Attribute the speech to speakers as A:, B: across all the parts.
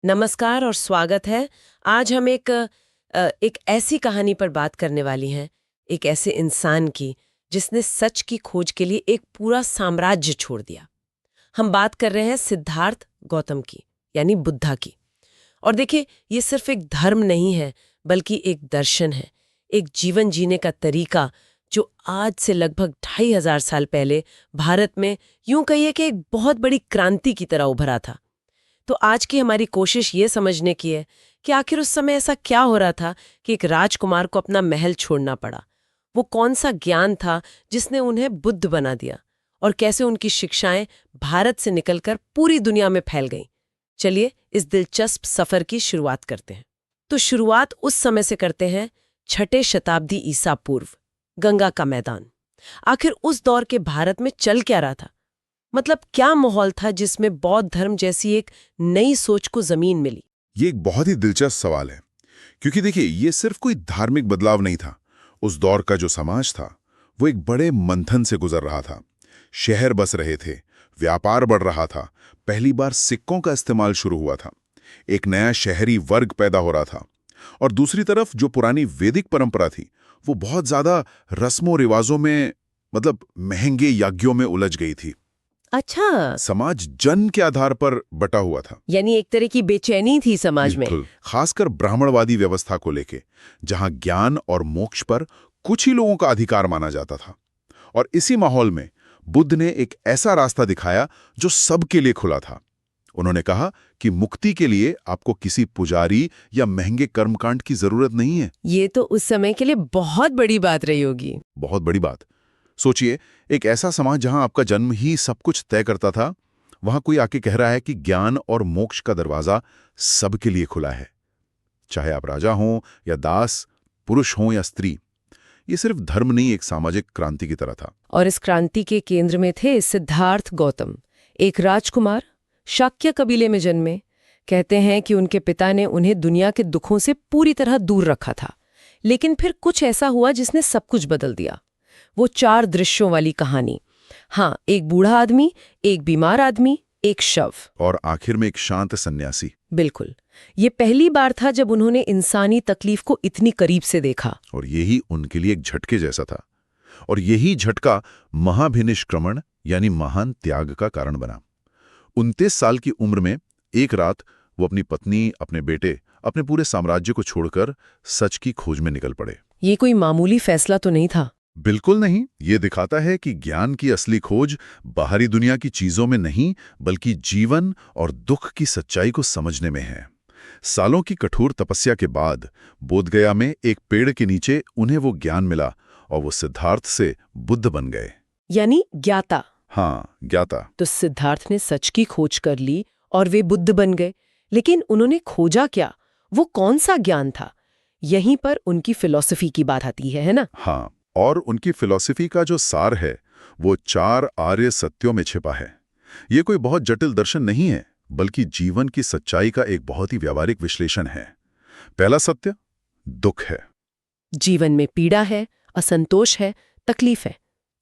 A: नमस्कार और स्वागत है। आज हम एक ऐसी कहानी पर बात करने वाली हैं, एक ऐसे इंसान की जिसने सच की खोज के लिए एक पूरा साम्राज्य छोड़ दिया। हम बात कर रहे हैं सिद्धार्थ गौतम की, यानी बुद्धा की। और देखिए, ये सिर्फ एक धर्म नहीं है, बल्कि एक दर्शन है, एक जीवन जीने का तरीका जो आज से लगभग 2500 साल पहले भारत में यूं कहिए कि एक बहुत बड़ी क्रांति की तरह उभरा था। तो आज की हमारी कोशिश ये समझने की है कि आखिर उस समय ऐसा क्या हो रहा था कि एक राजकुमार को अपना महल छोड़ना पड़ा। वो कौन सा ज्ञान था जिसने उन्हें बुद्ध बना दिया, और कैसे उनकी शिक्षाएं भारत से निकलकर पूरी दुनिया में फैल गईं। चलिए इस दिलचस्प सफर की शुरुआत करते हैं। तो शुरुआत उस समय से करते हैं, 6ठी शताब्दी ईसा पूर्व, गंगा का मैदान। आखिर उस दौर के भारत में चल क्या रहा था? मतलब क्या माहौल था जिसमें बौद्ध धर्म जैसी एक नई सोच को जमीन मिली?
B: ये एक बहुत ही दिलचस्प सवाल है, क्योंकि देखिए, ये सिर्फ कोई धार्मिक बदलाव नहीं था। उस दौर का जो समाज था वो एक बड़े मंथन से गुजर रहा था। शहर बस रहे थे, व्यापार बढ़ रहा था, पहली बार सिक्कों का इस्तेमाल शुरू हुआ था, एक नया शहरी वर्ग पैदा हो रहा था। और दूसरी तरफ जो पुरानी वैदिक परंपरा थी वो बहुत ज्यादा रस्मों रिवाजों में, मतलब महंगे याज्ञों में उलझ गई थी।
A: अच्छा,
B: समाज जन के आधार पर बटा हुआ था।
A: यानी एक तरह की बेचैनी थी समाज में।
B: बिल्कुल, खासकर ब्राह्मणवादी व्यवस्था को लेके, जहां ज्ञान और मोक्ष पर कुछ ही लोगों का अधिकार माना जाता था। और इसी माहौल में बुद्ध ने एक ऐसा रास्ता दिखाया जो सबके लिए खुला था। उन्होंने कहा कि मुक्ति के लिए आपको किसी पुजारी या महंगे कर्मकांड की जरूरत नहीं है।
A: ये तो उस समय के लिए बहुत बड़ी बात रही होगी।
B: बहुत बड़ी बात। सोचिए, एक ऐसा समाज जहां आपका जन्म ही सब कुछ तय करता था, वहां कोई आके कह रहा है कि ज्ञान और मोक्ष का दरवाजा सबके लिए खुला है, चाहे आप राजा हों या दास, पुरुष हों या स्त्री। ये सिर्फ धर्म नहीं, एक सामाजिक क्रांति की तरह था।
A: और इस क्रांति के केंद्र में थे सिद्धार्थ गौतम, एक राजकुमार, शाक्य कबीले में जन्मे। कहते हैं कि उनके पिता ने उन्हें दुनिया के दुखों से पूरी तरह दूर रखा था, लेकिन फिर कुछ ऐसा हुआ जिसने सब कुछ बदल दिया। वो 4 दृश्यों वाली कहानी। हाँ, एक बूढ़ा आदमी, एक बीमार आदमी, एक शव,
B: और आखिर में एक शांत सन्यासी।
A: बिल्कुल। ये पहली बार था जब उन्होंने इंसानी तकलीफ को इतनी करीब से देखा।
B: और यही उनके लिए एक झटके जैसा था। और यही झटका महाभिनिष्क्रमण यानी महान त्याग का कारण बना। 29 साल की उम्र में एक रात वो अपनी पत्नी, अपने बेटे, अपने पूरे साम्राज्य को छोड़कर सच की खोज में निकल पड़े।
A: ये कोई मामूली फैसला तो नहीं था।
B: बिल्कुल नहीं। ये दिखाता है कि ज्ञान की असली खोज बाहरी दुनिया की चीजों में नहीं, बल्कि जीवन और दुख की सच्चाई को समझने में है। सालों की कठोर तपस्या के बाद बोधगया में एक पेड़ के नीचे उन्हें वो ज्ञान मिला और वो सिद्धार्थ से बुद्ध बन गए।
A: यानी ज्ञाता।
B: हाँ, ज्ञाता।
A: तो सिद्धार्थ ने सच की खोज कर ली और वे बुद्ध बन गए। लेकिन उन्होंने खोजा क्या? वो कौन सा ज्ञान था? यहीं पर उनकी फिलॉसफी की बात आती है ना?
B: हाँ, और उनकी फिलॉसफी का जो सार है वो 4 आर्य सत्यों में छिपा है। ये कोई बहुत जटिल दर्शन नहीं है, बल्कि जीवन की सच्चाई का एक बहुत ही व्यावहारिक विश्लेषण है। पहला सत्य दुख है।
A: जीवन में पीड़ा है, असंतोष है, तकलीफ है।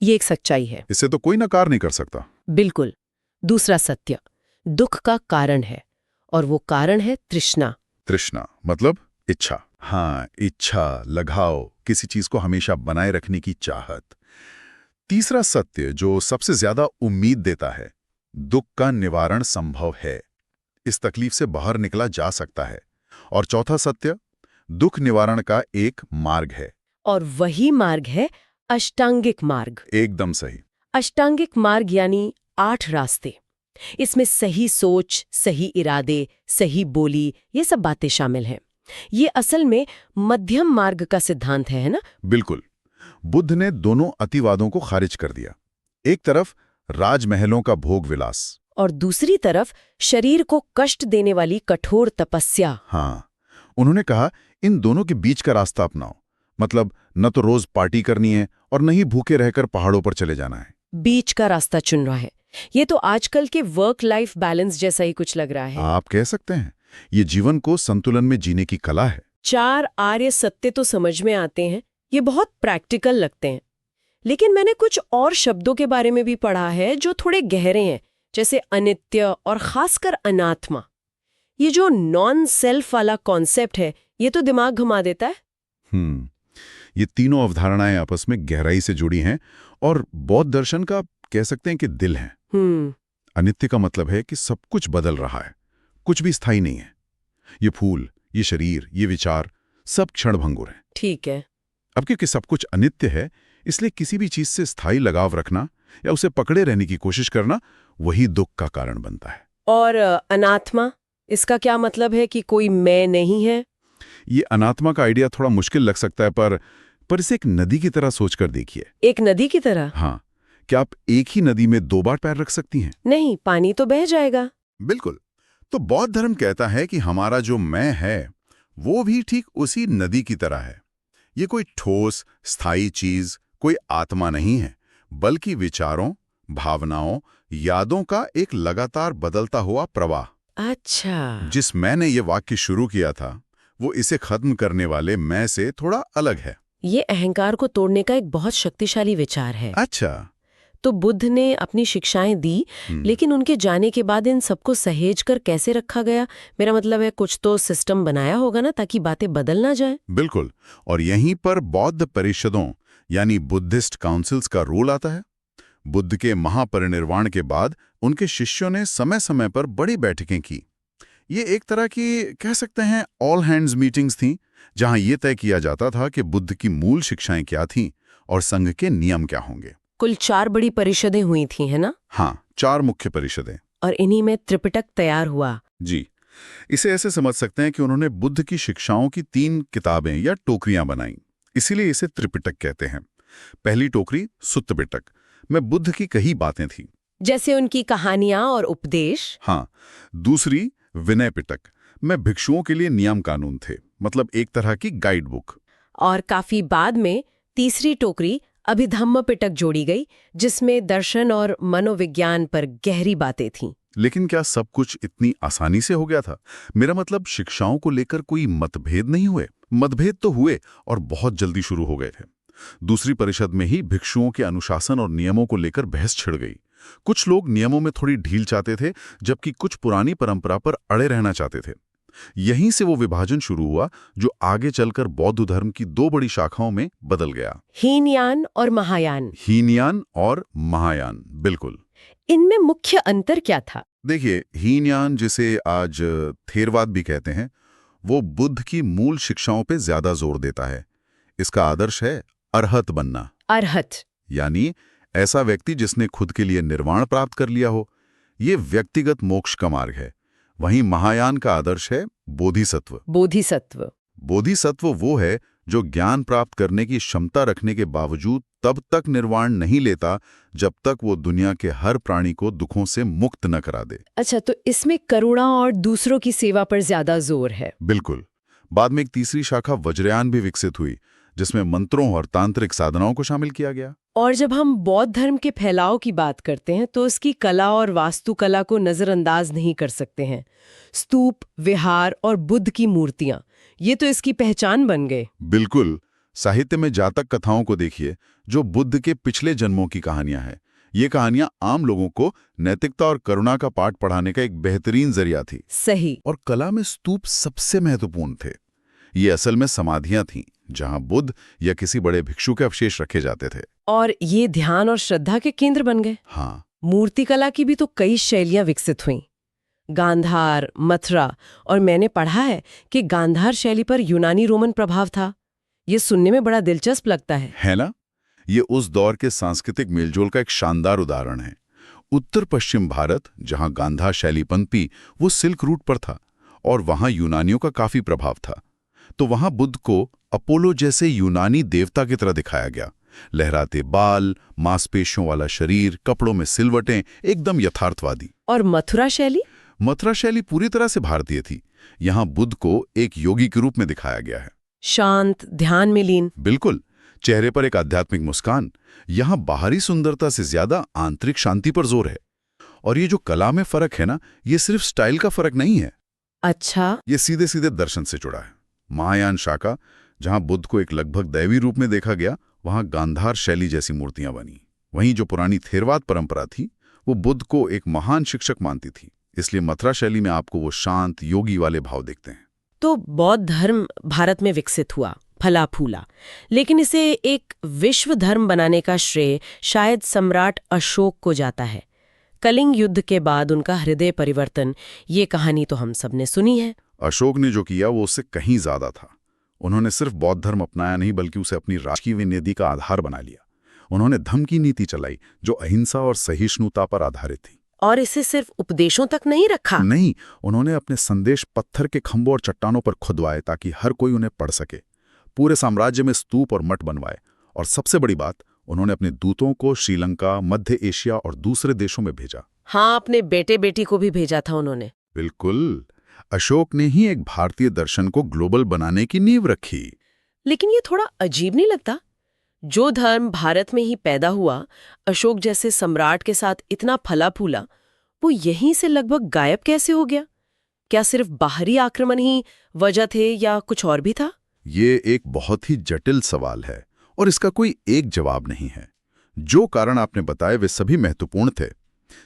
A: ये एक सच्चाई है,
B: इसे तो कोई नकार नहीं कर सकता।
A: बिल्कुल। दूसरा सत्य दुख का कारण है, और वो कारण है तृष्णा।
B: तृष्णा मतलब इच्छा। हाँ, इच्छा, लगाव, किसी चीज को हमेशा बनाए रखने की चाहत। तीसरा सत्य जो सबसे ज्यादा उम्मीद देता है, दुख का निवारण संभव है, इस तकलीफ से बाहर निकला जा सकता है। और चौथा सत्य दुख निवारण का एक मार्ग है,
A: और वही मार्ग है अष्टांगिक मार्ग।
B: एकदम सही।
A: अष्टांगिक मार्ग यानी 8 रास्ते। इसमें सही सोच, सही इरादे, सही बोली, ये सब बातें शामिल हैं। ये असल में मध्यम मार्ग का सिद्धांत है ना?
B: बिल्कुल। बुद्ध ने दोनों अतिवादों को खारिज कर दिया। एक तरफ राजमहलों का भोग विलास,
A: और दूसरी तरफ शरीर को कष्ट देने वाली कठोर तपस्या।
B: हाँ, उन्होंने कहा इन दोनों के बीच का रास्ता अपनाओ। मतलब न तो रोज पार्टी करनी है और न ही भूखे रहकर पहाड़ों पर चले जाना है।
A: बीच का रास्ता चुन रहा है। ये तो आजकल के वर्क लाइफ बैलेंस जैसा ही कुछ लग रहा है।
B: आप कह सकते हैं ये जीवन को संतुलन में जीने की कला है।
A: 4 आर्य सत्य तो समझ में आते हैं, ये बहुत प्रैक्टिकल लगते हैं। लेकिन मैंने कुछ और शब्दों के बारे में भी पढ़ा है जो थोड़े गहरे हैं, जैसे अनित्य और खासकर अनात्मा। ये जो नॉन सेल्फ वाला कॉन्सेप्ट है, ये तो दिमाग घुमा देता है।
B: ये तीनों अवधारणाएं आपस में गहराई से जुड़ी हैं और बौद्ध दर्शन का कह सकते हैं कि दिल है। अनित्य का मतलब है कि सब कुछ बदल रहा है, कुछ भी स्थायी नहीं है। ये फूल, ये शरीर, ये विचार सब क्षणभंगुर हैं।
A: ठीक है।
B: अब क्योंकि सब कुछ अनित्य है, इसलिए किसी भी चीज से स्थायी लगाव रखना या उसे पकड़े रहने की कोशिश करना वही दुख का कारण बनता है।
A: और अनात्मा, इसका क्या मतलब है कि कोई मैं नहीं है?
B: ये अनात्मा का आइडिया थोड़ा मुश्किल लग सकता है, पर इसे एक नदी की तरह सोचकर देखिए।
A: एक नदी की तरह?
B: हाँ, क्या आप एक ही नदी में 2 बार पैर रख सकती हैं?
A: नहीं, पानी तो बह जाएगा।
B: बिल्कुल। तो बौद्ध धर्म कहता है कि हमारा जो मैं है वो भी ठीक उसी नदी की तरह है। ये कोई ठोस स्थायी चीज, कोई आत्मा नहीं है, बल्कि विचारों, भावनाओं, यादों का एक लगातार बदलता हुआ प्रवाह।
A: अच्छा।
B: जिस मैंने ये वाक्य शुरू किया था वो इसे खत्म करने वाले मैं से थोड़ा अलग है।
A: ये अहंकार को तोड़ने का एक बहुत शक्तिशाली विचार है।
B: अच्छा।
A: तो बुद्ध ने अपनी शिक्षाएं दी, लेकिन उनके जाने के बाद इन सबको सहेज कर कैसे रखा गया? मेरा मतलब है कुछ तो सिस्टम बनाया होगा ना, ताकि बातें बदल ना जाए।
B: बिल्कुल। और यहीं पर बौद्ध परिषदों यानी बुद्धिस्ट काउंसिल्स का रोल आता है। बुद्ध के महापरिनिर्वाण के बाद उनके शिष्यों ने समय समय पर बड़ी बैठकें की। ये एक तरह की कह सकते हैं ऑल हैंड्स मीटिंग्स थीं, जहां ये तय किया जाता था कि बुद्ध की मूल शिक्षाएं क्या थीं और संघ के नियम क्या होंगे।
A: कुल 4 बड़ी परिषदें हुई थी, है ना?
B: हाँ, 4 मुख्य परिषदें।
A: और इन्हीं में त्रिपिटक तैयार हुआ।
B: जी। इसे ऐसे समझ सकते हैं कि उन्होंने बुद्ध की शिक्षाओं की 3 किताबें या टोकरियां बनाई, इसीलिए इसे त्रिपिटक कहते हैं। पहली टोकरी सुत्त पिटक में बुद्ध की कही बातें थी,
A: जैसे उनकी कहानियां और उपदेश।
B: हाँ। दूसरी विनय पिटक में भिक्षुओं के लिए नियम कानून थे, मतलब एक तरह की गाइड बुक।
A: और काफी बाद में तीसरी टोकरी अभिधम्म पिटक जोड़ी गई, जिसमें दर्शन और मनोविज्ञान पर गहरी बातें थीं।
B: लेकिन क्या सब कुछ इतनी आसानी से हो गया था? मेरा मतलब शिक्षाओं को लेकर कोई मतभेद नहीं हुए। मतभेद तो हुए और बहुत जल्दी शुरू हो गए थे। दूसरी परिषद में ही भिक्षुओं के अनुशासन और नियमों को लेकर बहस छिड़ गई। कुछ लोग नियमों में थोड़ी ढील चाहते थे, जबकि कुछ पुरानी परंपरा पर अड़े रहना चाहते थे। यहीं से वो विभाजन शुरू हुआ जो आगे चलकर बौद्ध धर्म की 2 बड़ी शाखाओं में बदल गया,
A: हीनयान और महायान।
B: हीनयान और महायान। बिल्कुल।
A: इनमें मुख्य अंतर क्या था?
B: देखिए, हीनयान, जिसे आज थेरवाद भी कहते हैं, वो बुद्ध की मूल शिक्षाओं पे ज्यादा जोर देता है। इसका आदर्श है अरहत बनना।
A: अरहत
B: यानी ऐसा व्यक्ति जिसने खुद के लिए निर्वाण प्राप्त कर लिया हो। ये व्यक्तिगत मोक्ष का मार्ग है। वहीं महायान का आदर्श है बोधिसत्व।
A: बोधिसत्व।
B: बोधिसत्व वो है जो ज्ञान प्राप्त करने की क्षमता रखने के बावजूद तब तक निर्वाण नहीं लेता जब तक वो दुनिया के हर प्राणी को दुखों से मुक्त न करा दे।
A: अच्छा, तो इसमें करुणा और दूसरों की सेवा पर ज्यादा जोर है।
B: बिल्कुल। बाद में एक तीसरी शाखा वज्रयान भी विकसित हुई, जिसमें मंत्रों और तांत्रिक साधनाओं को शामिल किया गया।
A: और जब हम बौद्ध धर्म के फैलाव की बात करते हैं तो उसकी कला और वास्तुकला को नजरअंदाज नहीं कर सकते हैं। स्तूप, विहार और बुद्ध की मूर्तियां, ये तो इसकी पहचान बन गए।
B: बिल्कुल। साहित्य में जातक कथाओं को देखिए, जो बुद्ध के पिछले जन्मों की कहानियां हैं। ये कहानियां आम लोगों को नैतिकता और करुणा का पाठ पढ़ाने का एक बेहतरीन जरिया थी।
A: सही।
B: और कला में स्तूप सबसे महत्वपूर्ण थे। ये असल में समाधियां थीं, जहां बुद्ध या किसी बड़े भिक्षु के अवशेष रखे जाते थे।
A: और ये ध्यान और श्रद्धा के केंद्र बन गए।
B: हाँ।
A: मूर्तिकला की भी तो कई शैलियां विकसित हुईं। गांधार, मथुरा, और मैंने पढ़ा है कि गांधार शैली पर यूनानी रोमन प्रभाव था। ये सुनने में बड़ा दिलचस्प लगता है
B: ना? ये उस दौर के सांस्कृतिक मेलजोल का एक शानदार उदाहरण है। उत्तर पश्चिम भारत, जहां गांधार शैली पनपी, वो सिल्क रूट पर था और वहां यूनानियों का काफी प्रभाव था। तो वहां बुद्ध को अपोलो जैसे यूनानी देवता की तरह दिखाया गया। लहराते बाल, मांसपेशियों वाला शरीर, कपड़ों में सिलवटें, एकदम यथार्थवादी।
A: और मथुरा शैली?
B: मथुरा शैली पूरी तरह से भारतीय थी। यहाँ बुद्ध को एक योगी के रूप में दिखाया गया है।
A: शांत, ध्यान में लीन।
B: बिल्कुल। चेहरे पर एक आध्यात्मिक मुस्कान। यहाँ बाहरी सुंदरता से ज्यादा आंतरिक शांति पर जोर है। और ये जो कला में फर्क है ना, ये सिर्फ स्टाइल का फर्क नहीं है।
A: अच्छा।
B: ये सीधे सीधे दर्शन से जुड़ा है। महायान शाखा, जहां बुद्ध को एक लगभग दैवी रूप में देखा गया, वहां गांधार शैली जैसी मूर्तियां बनी। वहीं जो पुरानी थेरवाद परंपरा थी, वो बुद्ध को एक महान शिक्षक मानती थी। इसलिए मथुरा शैली में आपको वो शांत योगी वाले भाव दिखते हैं।
A: तो बौद्ध धर्म भारत में विकसित हुआ, फला फूला, लेकिन इसे एक विश्व धर्म बनाने का श्रेय शायद सम्राट अशोक को जाता है। कलिंग युद्ध के बाद उनका हृदय परिवर्तन, ये कहानी तो हम सब ने सुनी है।
B: अशोक ने जो किया वो उससे कहीं ज्यादा था। उन्होंने सिर्फ बौद्ध धर्म अपनाया नहीं, बल्कि उसे अपनी राजकीय विनिधि का आधार बना लिया। उन्होंने धम्म की नीति चलाई जो अहिंसा और सहिष्णुता पर आधारित थी।
A: और इसे सिर्फ उपदेशों तक नहीं रखा।
B: नहीं, उन्होंने अपने संदेश पत्थर के खंभों और चट्टानों पर खुदवाए ताकि हर कोई उन्हें पढ़ सके। पूरे साम्राज्य में स्तूप और मठ बनवाए, और सबसे बड़ी बात, उन्होंने अपने दूतों को श्रीलंका, मध्य एशिया और दूसरे देशों में भेजा।
A: हाँ, अपने बेटे बेटी को भी भेजा था उन्होंने।
B: बिल्कुल, अशोक ने ही एक भारतीय दर्शन को ग्लोबल बनाने की नींव रखी।
A: लेकिन ये थोड़ा अजीब नहीं लगता? जो धर्म भारत में ही पैदा हुआ, अशोक जैसे सम्राट के साथ इतना फला फूला, वो यहीं से लगभग गायब कैसे हो गया? क्या सिर्फ बाहरी आक्रमण ही वजह थे या कुछ और भी था?
B: ये एक बहुत ही जटिल सवाल है और इसका कोई एक जवाब नहीं है। जो कारण आपने बताए वे सभी महत्वपूर्ण थे।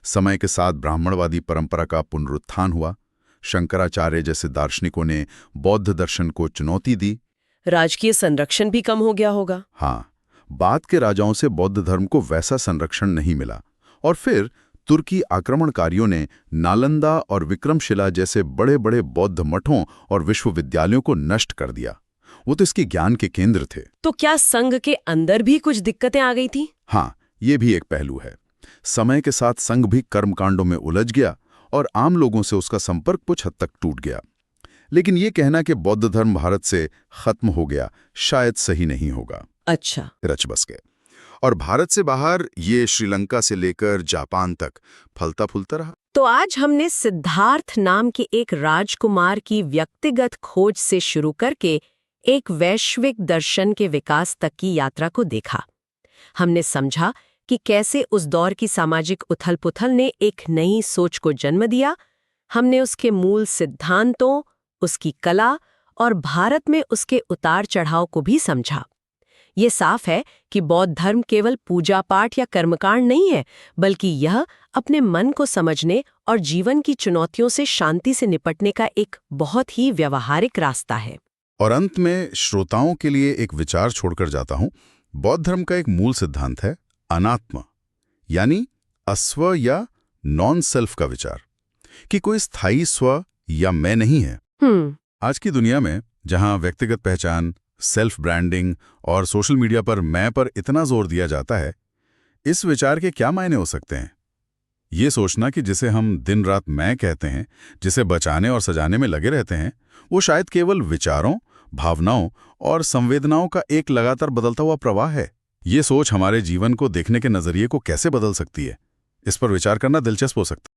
B: समय के साथ ब्राह्मणवादी परंपरा का पुनरुत्थान हुआ। शंकराचार्य जैसे दार्शनिकों ने बौद्ध दर्शन को चुनौती दी।
A: राजकीय संरक्षण भी कम हो गया होगा।
B: हाँ, बाद के राजाओं से बौद्ध धर्म को वैसा संरक्षण नहीं मिला। और फिर तुर्की आक्रमणकारियों ने नालंदा और विक्रमशिला जैसे बड़े बड़े बौद्ध मठों और विश्वविद्यालयों को नष्ट कर दिया। वो तो इसके ज्ञान के केंद्र थे।
A: तो क्या संघ के अंदर भी कुछ दिक्कतें आ गई थी?
B: हाँ, ये भी एक पहलू है। समय के साथ संघ भी कर्मकांडों में उलझ गया और आम लोगों से उसका संपर्क कुछ हद तक टूट गया। लेकिन ये कहना कि बौद्ध धर्म भारत से खत्म हो गया शायद सही नहीं होगा।
A: अच्छा,
B: रच बस गए। और भारत से बाहर ये श्रीलंका से लेकर जापान तक फलता फूलता रहा।
A: तो आज हमने सिद्धार्थ नाम के एक राजकुमार की व्यक्तिगत खोज से शुरू करके एक वैश्विक दर्शन के विकास तक की यात्रा को देखा। हमने समझा कि कैसे उस दौर की सामाजिक उथल-पुथल ने एक नई सोच को जन्म दिया। हमने उसके मूल सिद्धांतों, उसकी कला और भारत में उसके उतार चढ़ाव को भी समझा। ये साफ है कि बौद्ध धर्म केवल पूजा पाठ या कर्मकांड नहीं है, बल्कि यह अपने मन को समझने और जीवन की चुनौतियों से शांति से निपटने का एक बहुत ही व्यावहारिक रास्ता है।
B: और अंत में श्रोताओं के लिए एक विचार छोड़कर जाता हूं। बौद्ध धर्म का एक मूल सिद्धांत है अनात्मा, यानी अस्व या नॉन सेल्फ का विचार, कि कोई स्थायी स्व या मैं नहीं है। आज की दुनिया में जहां व्यक्तिगत पहचान, सेल्फ ब्रांडिंग और सोशल मीडिया पर मैं पर इतना जोर दिया जाता है, इस विचार के क्या मायने हो सकते हैं? ये सोचना कि जिसे हम दिन रात मैं कहते हैं, जिसे बचाने और सजाने में लगे रहते हैं, वो शायद केवल विचारों, भावनाओं और संवेदनाओं का एक लगातार बदलता हुआ प्रवाह है। ये सोच हमारे जीवन को देखने के नजरिए को कैसे बदल सकती है, इस पर विचार करना दिलचस्प हो सकता है।